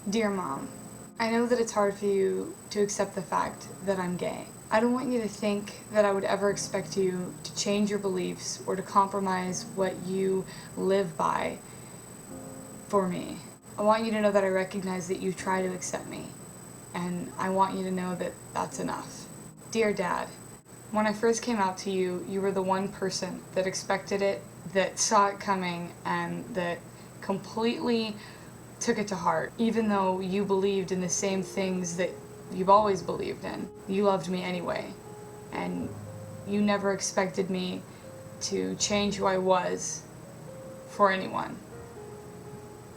Dear Mom, I know that it's hard for you to accept the fact that I'm gay. I don't want you to think that I would ever expect you to change your beliefs or to compromise what you live by for me. I want you to know that I recognize that you try to accept me, and I want you to know that that's enough. Dear Dad, when I first came out to you, you were the one person that expected it, that saw it coming, and that completely took it to heart. Even though you believed in the same things that you've always believed in, you loved me anyway, and you never expected me to change who I was for anyone.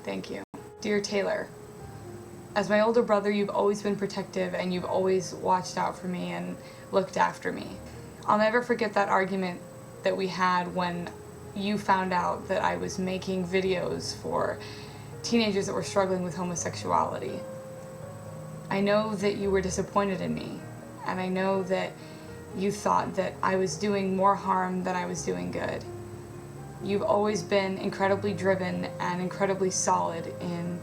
Thank you. Dear Taylor, as my older brother, you've always been protective and you've always watched out for me and looked after me. I'll never forget that argument that we had when you found out that I was making videos for teenagers that were struggling with homosexuality. I know that you were disappointed in me, and I know that you thought that I was doing more harm than I was doing good. You've always been incredibly driven and incredibly solid in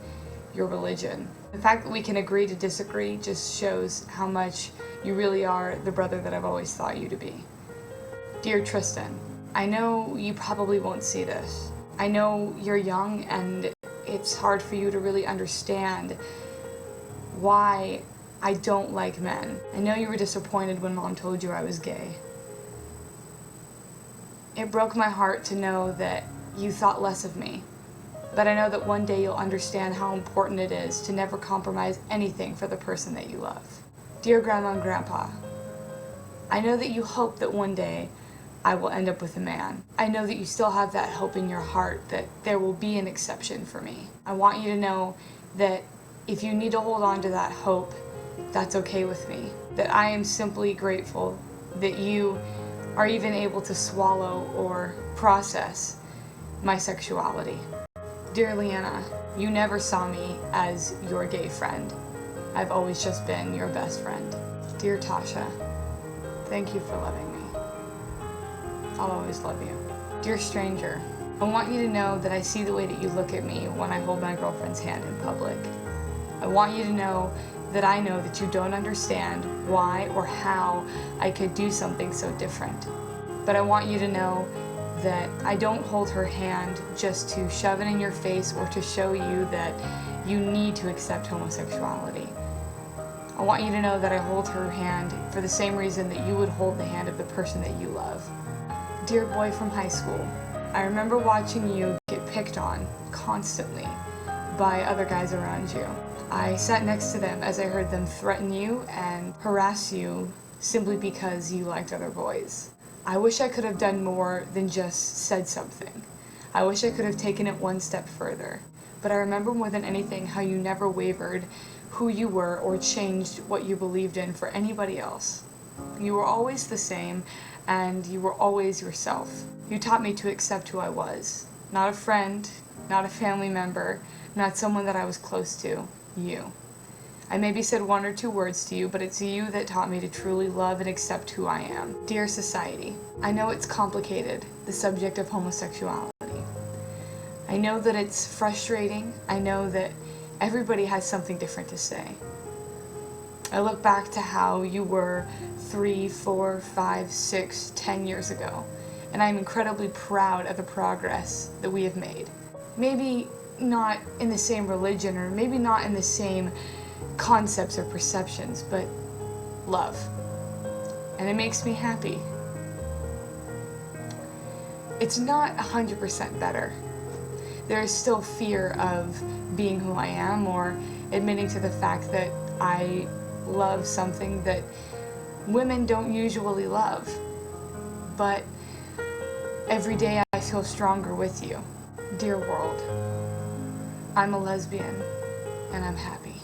your religion. The fact that we can agree to disagree just shows how much you really are the brother that I've always thought you to be. Dear Tristan, I know you probably won't see this. I know you're young and it's hard for you to really understand why I don't like men. I know you were disappointed when Mom told you I was gay. It broke my heart to know that you thought less of me, but I know that one day you'll understand how important it is to never compromise anything for the person that you love. Dear Grandma and Grandpa, I know that you hope that one day I will end up with a man. I know that you still have that hope in your heart that there will be an exception for me. I want you to know that if you need to hold on to that hope, that's okay with me. That I am simply grateful that you are even able to swallow or process my sexuality. Dear Leanna, you never saw me as your gay friend. I've always just been your best friend. Dear Tasha, thank you for loving me. I'll always love you. Dear stranger, I want you to know that I see the way that you look at me when I hold my girlfriend's hand in public. I want you to know that I know that you don't understand why or how I could do something so different. But I want you to know that I don't hold her hand just to shove it in your face or to show you that you need to accept homosexuality. I want you to know that I hold her hand for the same reason that you would hold the hand of the person that you love. Dear boy from high school, I remember watching you get picked on constantly by other guys around you. I sat next to them as I heard them threaten you and harass you simply because you liked other boys. I wish I could have done more than just said something. I wish I could have taken it one step further. But I remember more than anything how you never wavered who you were or changed what you believed in for anybody else. You were always the same, and you were always yourself. You taught me to accept who I was. Not a friend, not a family member, not someone that I was close to. You. I maybe said one or two words to you, but it's you that taught me to truly love and accept who I am. Dear society, I know it's complicated, the subject of homosexuality. I know that it's frustrating. I know that everybody has something different to say. I look back to how you were 3, 4, 5, 6, 10 years ago, and I'm incredibly proud of the progress that we have made. Maybe not in the same religion, or maybe not in the same concepts or perceptions, but love. And it makes me happy. It's not 100% better. There is still fear of being who I am or admitting to the fact that I love something that women don't usually love. But every day I feel stronger with you. Dear world, I'm a lesbian and I'm happy.